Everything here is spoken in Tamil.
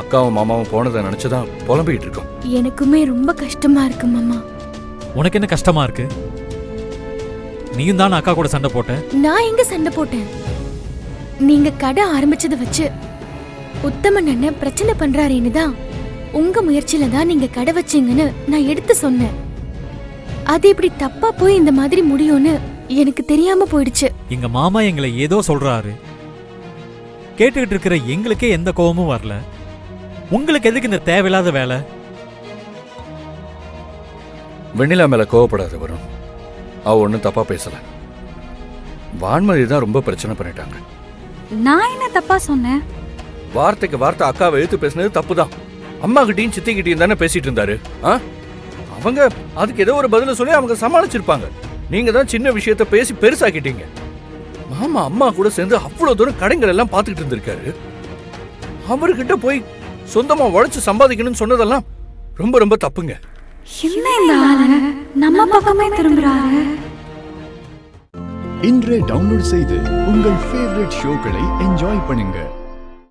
அக்காவும் மாமாவும் போனதை நினைச்சுதான் புலம்பிட்டு இருக்கோம். எனக்குமே ரொம்ப கஷ்டமா இருக்கு மாமா. உனக்கு என்ன கஷ்டமா இருக்கு? நீயும் தான் அக்கா கூட சண்டை போட்ட. நான் எங்க சண்டை போட்டேன்? நீங்க கடை ஆரம்பிச்சதை வச்சு உத்தமன் அண்ணன் பிரச்சனை பண்றாருன்னு தான் உங்க முயற்சியில தான் நீங்க கடை வச்சீங்கன்னு நான் எடுத்து சொன்னேன். அது இப்படி தப்பா போய் இந்த மாதிரி முடியும்னு எனக்கு தெரியாம போயிடுச்சு. எங்க மாமா எங்களை ஏதோ சொல்றாரு. கேட்டுக்கிட்டு இருக்கிற எங்களுக்கே எந்த கோபமும் வரல. உங்களுக்கு எதுக்கு இந்த தேவையில்லாத வேலை? வெண்ணிலா மேல கோவப்படாத வரும். அவ ஒன்னும் தப்பா பேசல. வான்மதி தான் ரொம்ப பிரச்சனை பண்ணிட்டாங்க. நான் என்ன தப்பா சொன்னேன்? வார்த்தைக்கு வார்த்தை அக்காவை எழுத்து பேசினது தப்புதான். அம்மா கிட்டையும் சித்தி கிட்டையும் தானே பேசிட்டு இருந்தாரு. அவங்க அதுக்கு ஏதோ ஒரு பதில சொல்லி அவங்க சமாளிச்சிருப்பாங்க. நீங்க தான் சின்ன விஷயத்த பேசி பெருசாக்கிட்டீங்க. மாமா அம்மா கூட சேர்ந்து அவ்வளவு தூரம் கடைகள் எல்லாம் பாத்துக்கிட்டு இருந்திருக்காரு. அவர்கிட்ட போய் சொந்தமா உழைச்சு சம்பாதிக்கணும்னு சொன்னதெல்லாம் ரொம்ப ரொம்ப தப்புங்க. நம்ம பக்கமே திரும்புறாரு. இன்றே டவுன்லோட் செய்து உங்கள் ஃபேவரட் ஷோக்களை என்ஜாய் பண்ணுங்க.